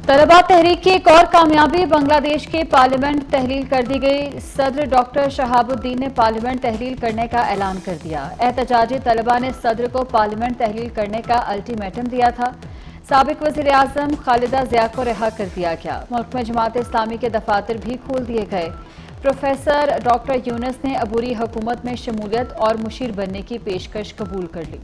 तलबा तहरीक की एक और कामयाबी, बांग्लादेश के पार्लियामेंट तहलील कर दी गई। सदर डॉक्टर शहाबुद्दीन ने पार्लियामेंट तहलील करने का ऐलान कर दिया। एहतजाजी तलबा ने सदर को पार्लियामेंट तहलील करने का अल्टीमेटम दिया था। साबिक वज़ीर आज़म खालिदा जिया को रिहा कर दिया गया। मुल्क में जमात इस्लामी के दफातर भी खोल दिए गए। प्रोफेसर डॉक्टर यूनुस ने अबूरी हुकूमत में शमूलियत और मुशीर बनने की पेशकश कबूल कर ली।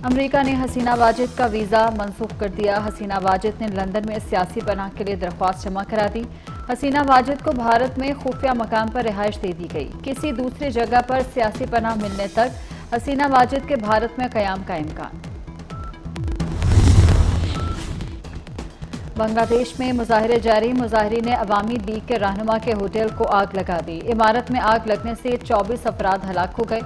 अमेरिका ने हसीना वाजिद का वीज़ा मनसूख कर दिया। हसीना वाजिद ने लंदन में सियासी पनाह के लिए दरख्वास्त जमा करा दी। हसीना वाजिद को भारत में खुफिया मकाम पर रिहाइश दे दी गई। किसी दूसरी जगह पर सियासी पनाह मिलने तक हसीना वाजिद के भारत में क़याम का इम्कान। बांग्लादेश में मुजाहिरे जारी। मुजाहिरीन ने अवामी लीग के रहनुमा के होटल को आग लगा दी। इमारत में आग लगने से 24 अफराद हलाक हो गए।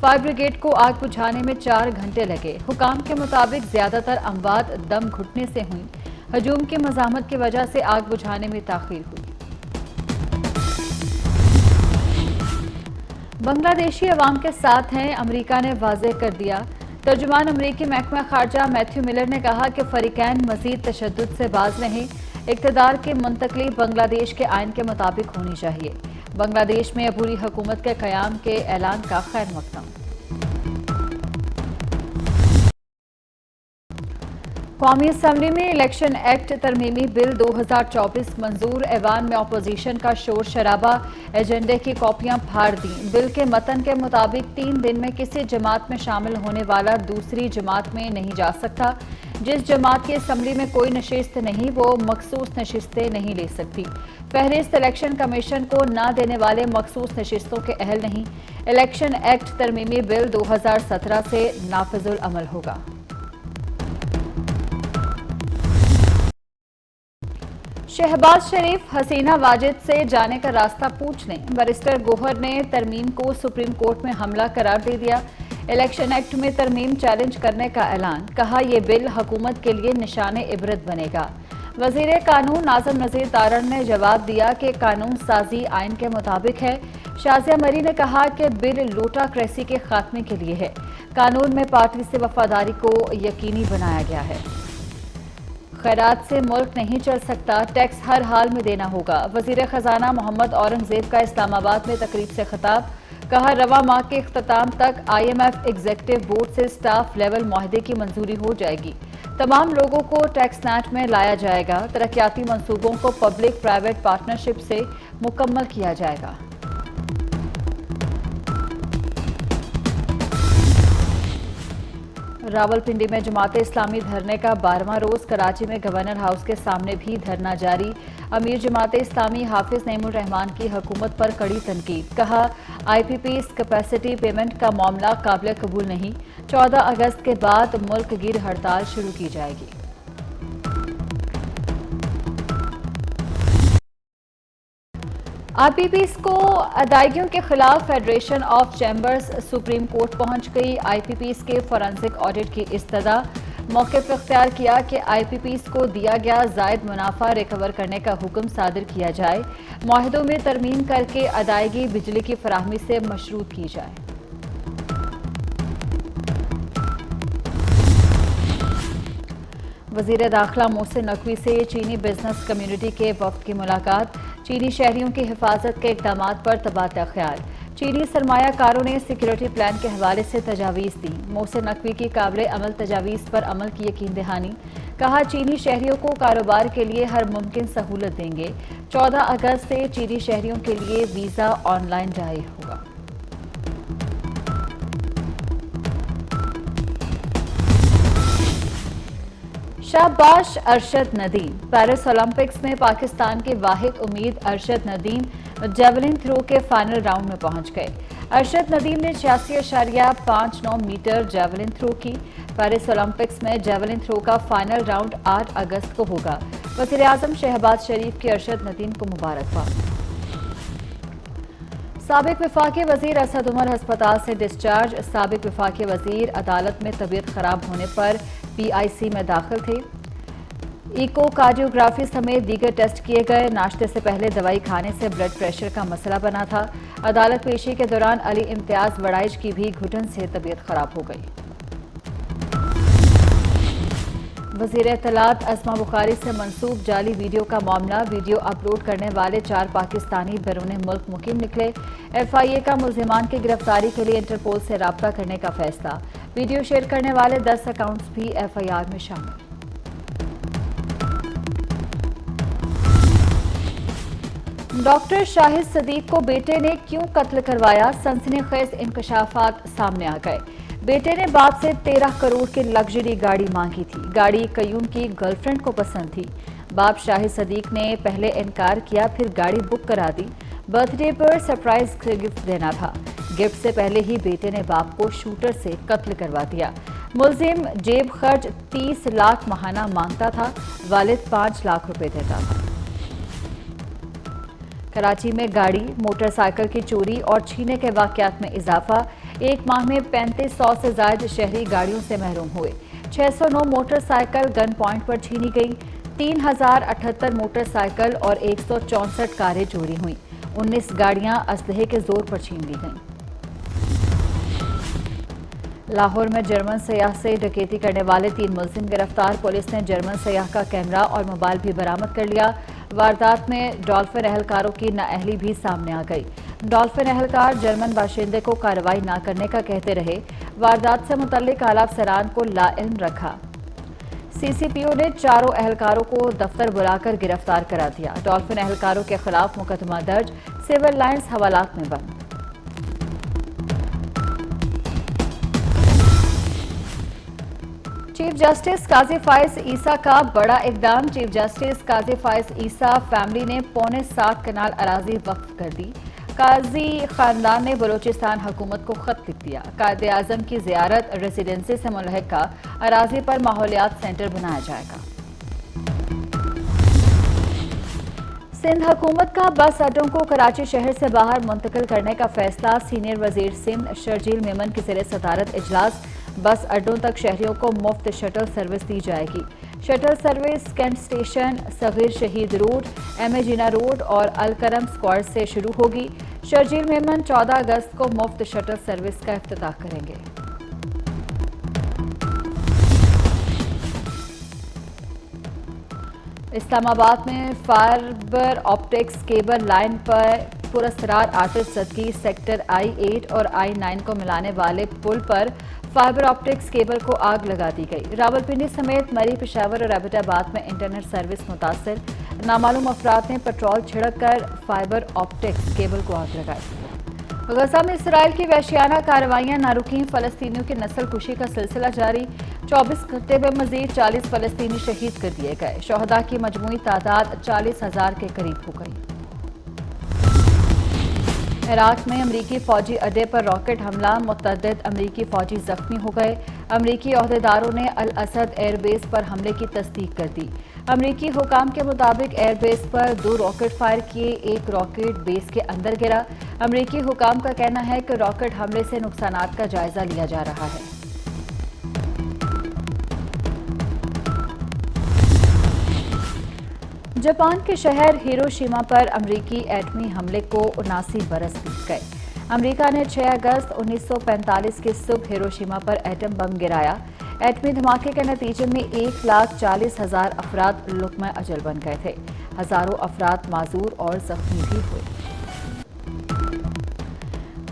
फायर ब्रिगेड को आग बुझाने में 4 घंटे लगे। हुकाम के मुताबिक ज्यादातर अमवात दम घुटने से हुई। हजूम की मज़ाहमत की वजह से आग बुझाने में ताख़ीर हुई। बांग्लादेशी अवाम के साथ हैं, अमेरिका ने वाज़ेह कर दिया। तर्जुमान अमरीकी महकमा खारजा मैथ्यू मिलर ने कहा कि फरीकैन मज़ीद तशद्दुद से बाज रहें। इक़्तिदार की मुंतकली बांग्लादेश के आइन के मुताबिक होनी चाहिए। बांग्लादेश में अबूरी हुकूमत के क़याम के ऐलान का खैर मकदम। कौमी असम्बली में इलेक्शन एक्ट तरमीमी बिल 2024 मंजूर। ऐवान में अपोजिशन का शोर शराबा। एजेंडे की कॉपियां फाड़ दी। बिल के मतन के मुताबिक 3 दिन में किसी जमात में शामिल होने वाला दूसरी जमात में नहीं जा सकता। जिस जमात की असम्बली में कोई नशिस्त नहीं, वो मखसूस नशिस्तें नहीं ले सकती। फहरिस्त इलेक्शन कमीशन को न देने वाले मखसूस नशिस्तों के अहल नहीं। इलेक्शन एक्ट तरमीमी बिल 2017 से नाफिजुल अमल होगा। शहबाज शरीफ हसीना वाजिद से जाने का रास्ता पूछ लें। बैरिस्टर गोहर ने तरमीम को सुप्रीम कोर्ट में हमला करार दे दिया। इलेक्शन एक्ट में तरमीम चैलेंज करने का ऐलान। कहा यह बिल हुकूमत के लिए निशाने इबरत बनेगा। वजीर कानून नाज़िम नज़ीर तारण ने जवाब दिया कि कानून साजी आइन के मुताबिक है। शाजिया मरी ने कहा कि बिल लोटाक्रेसी के खात्मे के लिए है। कानून में पार्टी से वफादारी को यकीनी बनाया गया है। खैरात से मुल्क नहीं चल सकता, टैक्स हर हाल में देना होगा। वजीर खजाना मोहम्मद औरंगजेब का इस्लामाबाद में तकरीब से खिताब। कहा रवा माह के इख्तिताम तक IMF एग्जीक्यूटिव बोर्ड से स्टाफ लेवल मुआहदे की मंजूरी हो जाएगी। तमाम लोगों को टैक्स नेट में लाया जाएगा। तरक्याती मंसूबों को पब्लिक प्राइवेट पार्टनरशिप से मुकम्मल किया जाएगा। रावलपिंडी में जमात इस्लामी धरने का 12वां रोज। कराची में गवर्नर हाउस के सामने भी धरना जारी। अमीर जमात इस्लामी हाफिज नईमुर रहमान की हुकूमत पर कड़ी तनकीद। कहा IPP's कैपेसिटी पेमेंट का मामला काबिल कबूल नहीं। 14 अगस्त के बाद मुल्क गिर हड़ताल शुरू की जाएगी। IPP's को अदायगियों के खिलाफ federation of chambers supreme court पहुंच गई। IPP's के फॉरेंसिक ऑडिट की इस्तदा। मौक़िफ़ इख्तियार किया कि IPP's को दिया गया जायद मुनाफा रिकवर करने का हुक्म सादिर किया जाए। मुआहदों में तरमीम करके अदायगी बिजली की फराहमी से मशरूत की जाए। वज़ीर दाखिला मोहसिन नकवी से चीनी बिजनेस कम्युनिटी के वफ्द की मुलाकात। चीनी शहरियों की हिफाजत के इक़दाम पर तबादला ख्याल। चीनी सरमायाकारों ने सिक्योरिटी प्लान के हवाले से तजावीज़ दी। मोहसिन नकवी की काबिल अमल तजावीज़ पर अमल की यकीन दहानी। कहा चीनी शहरियों को कारोबार के लिए हर मुमकिन सहूलत देंगे। 14 अगस्त से चीनी शहरियों के लिए वीज़ा ऑनलाइन जारी होगा। शाबाश अरशद नदीम। पेरिस ओलंपिक्स में पाकिस्तान के वाहिद उम्मीद अरशद नदीम जेवलिन थ्रो के फाइनल राउंड में पहुंच गए। अरशद नदीम ने 86.59 मीटर जेवलिन थ्रो की। पेरिस ओलंपिक्स में जेवलिन थ्रो का फाइनल राउंड 8 अगस्त को होगा। वज़ीर आज़म शहबाज शरीफ की अरशद नदीम को मुबारकबाद। साबिक वफाकी वजीर असद उमर अस्पताल से डिस्चार्ज। साबिक वफाकी वजीर अदालत में तबीयत खराब होने पर PIC में दाखिल थे। इकोकार्डियोग्राफी समेत दीगर टेस्ट किए गए। नाश्ते से पहले दवाई खाने से ब्लड प्रेशर का मसला बना था। अदालत पेशी के दौरान अली इम्तियाज वड़ाइश की भी घुटन से तबीयत खराब हो गई। वज़ीर इत्तलात अस्मा बुखारी से मंसूब जाली वीडियो का मामला। वीडियो अपलोड करने वाले 4 पाकिस्तानी बैरून मुल्क मुकीम निकले। FIA का मुल्जिमान की गिरफ्तारी के लिए इंटरपोल से राब्ता करने का फैसला। वीडियो शेयर करने वाले 10 अकाउंट्स भी FIR में शामिल। डॉक्टर शाहिद सदीक को बेटे ने क्यों कत्ल करवाया, सनसनीखेज इंकशाफात सामने आ गए। बेटे ने बाप से 13 करोड़ की लग्जरी गाड़ी मांगी थी। गाड़ी कयूम की गर्लफ्रेंड को पसंद थी। बाप शाहिद सदीक ने पहले इनकार किया, फिर गाड़ी बुक करा दी। बर्थडे पर सरप्राइज गिफ्ट देना था। गिफ्ट से पहले ही बेटे ने बाप को शूटर से कत्ल करवा दिया। मुलजिम जेब खर्च 30 लाख माहाना मांगता था। वालिद 5 लाख रुपए देता था। कराची में गाड़ी, मोटरसाइकिल की चोरी और छीने के वाकयात में इजाफा। एक माह में 3500 से ज्यादा शहरी गाड़ियों से महरूम हुए। 609 मोटरसाइकिल गन पॉइंट पर छीनी गई। 3078 मोटरसाइकिल और 164 कारें चोरी हुई। 19 गाड़ियां असलहे के जोर पर छीन ली गईं। लाहौर में जर्मन सयाह से डकैती करने वाले 3 मुलजिम गिरफ्तार। पुलिस ने जर्मन सयाह का कैमरा और मोबाइल भी बरामद कर लिया। वारदात में डॉल्फिन अहलकारों की नाअहली भी सामने आ गई। डॉल्फिन अहलकार जर्मन बाशिंदे को कार्रवाई न करने का कहते रहे। वारदात से मुतल्लिक आला अफसरान को लाइल्म रखा। CCPO ने चारों अहलकारों को दफ्तर बुलाकर गिरफ्तार करा दिया। डॉल्फिन अहलकारों के खिलाफ मुकदमा दर्ज, सिविल लाइन्स हवालात में बंद। चीफ जस्टिस काजी फाइज ईसा का बड़ा इकदाम। चीफ जस्टिस काजी फाइज ईसा फैमिली ने 6.25 कनाल अराजी वक्फ कर दी। काजी खानदान ने बलूचिस्तान हुकूमत को खत लिख दिया। कायदे आजम की जियारत रेजिडेंसी से मुल्हिका अराजी पर माहौलियात सेंटर बनाया जाएगा। सिंध हुकूमत का बस अड्डों को कराची शहर से बाहर मुंतकिल करने का फैसला। सीनियर वजीर सिंध शर्जील मेमन की ज़ेर सदारत इजलास। बस अड्डों तक शहरियों को मुफ्त शटल सर्विस दी जाएगी। Shuttle service Cantt station, Sagir Shaheed road, MA जिना रोड और अलकरम स्क्वायर से शुरू होगी। शर्जील मेमन 14 अगस्त को मुफ्त शटल सर्विस का इफ्तिताह करेंगे। इस्लामाबाद में फाइबर ऑप्टिक्स केबल लाइन पर पुरस्कार आतिश सदकी सेक्टर I-8 और I-9 को मिलाने वाले पुल पर फाइबर ऑप्टिक्स केबल को आग लगा दी गई। रावलपिंडी समेत मरी, पेशावर और एबटाबाद में इंटरनेट सर्विस मुतासर। नामालूम अफराद ने पेट्रोल छिड़क कर फाइबर ऑप्टिक्स केबल को आग लगाई। गजा में इसराइल की वहशियाना कार्रवाइयां न रुकीं। फलस्तीनियों की नस्ल कुशी का सिलसिला जारी। 24 घंटे में मजीद 40 फलस्तीनी शहीद कर दिए गए। शहदा की मजमूई तादाद 40,000 के करीब हो गई। इराक में अमरीकी फौजी अड्डे पर रॉकेट हमला, मुतअद्दिद अमरीकी फौजी जख्मी हो गए। अमरीकी ओहदेदारों ने अल असद एयरबेस पर हमले की तस्दीक कर दी। अमरीकी हुकाम के मुताबिक एयरबेस पर 2 रॉकेट फायर किए, एक रॉकेट बेस के अंदर गिरा। अमरीकी हुकाम का कहना है कि रॉकेट हमले से नुकसानात का जायजा लिया जा रहा है। जापान के शहर हिरोशिमा पर अमरीकी एटमी हमले को 79 बरस बीत गए। अमरीका ने 6 अगस्त 1945 की सुबह हिरोशिमा पर एटम बम गिराया। एटमी धमाके के नतीजे में 1,40,000 अफराद लुकमा अजल बन गए थे। हजारों अफराद माजूर और जख्मी भी हुए।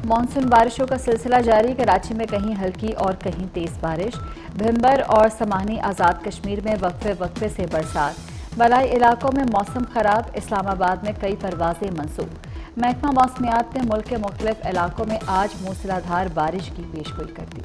मानसून बारिशों का सिलसिला जारी। कराची में कहीं हल्की और कहीं तेज बारिश। भिंबर और समानी आज़ाद कश्मीर में वक्फे वक्फे से बरसात। बलाई इलाकों में मौसम खराब। इस्लामाबाद में कई परवाजें मंसूब। महकमा मौसमियात ने मुल्क के मुख्तलिफ इलाकों में आज मूसलाधार बारिश की पेशगोई कर दी।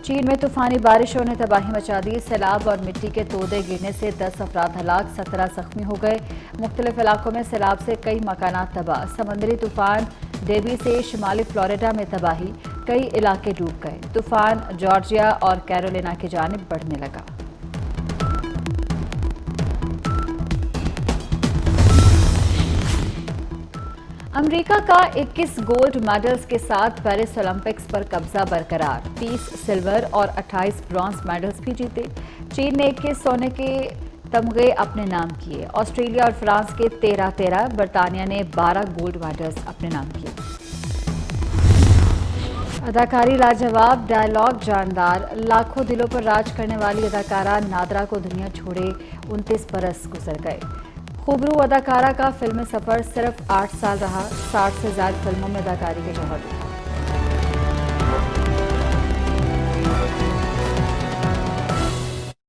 चीन में तूफानी बारिशों ने तबाही मचा दी। सैलाब और मिट्टी के तोदे गिरने से 10 अफराद हलाक, 17 जख्मी हो गए। मुख्तलिफ इलाकों में सैलाब से कई मकानात तबाह। समुद्री तूफान डेबी से शिमाली फ्लोरिडा में तबाही, कई इलाके डूब गए। तूफान जॉर्जिया और कैरोलिना की जानिब बढ़ने लगा। अमेरिका का 21 गोल्ड मेडल्स के साथ पेरिस ओलंपिक्स पर कब्जा बरकरार। 30 सिल्वर और 28 ब्रॉन्ज मेडल्स भी जीते। चीन ने 21 सोने के तमगे अपने नाम किए। ऑस्ट्रेलिया और फ्रांस के 13-13, बर्तानिया ने 12 गोल्ड मेडल्स अपने नाम किए। अदाकारी लाजवाब, डायलॉग जानदार, लाखों दिलों पर राज करने वाली अदाकारा नादरा को दुनिया छोड़े 29 बरस गुजर गए। खूबरू अदाकारा का फिल्मी सफर सिर्फ 8 साल रहा। 60 से ज्यादा फिल्मों में अदाकारी के जौहर दिखाए।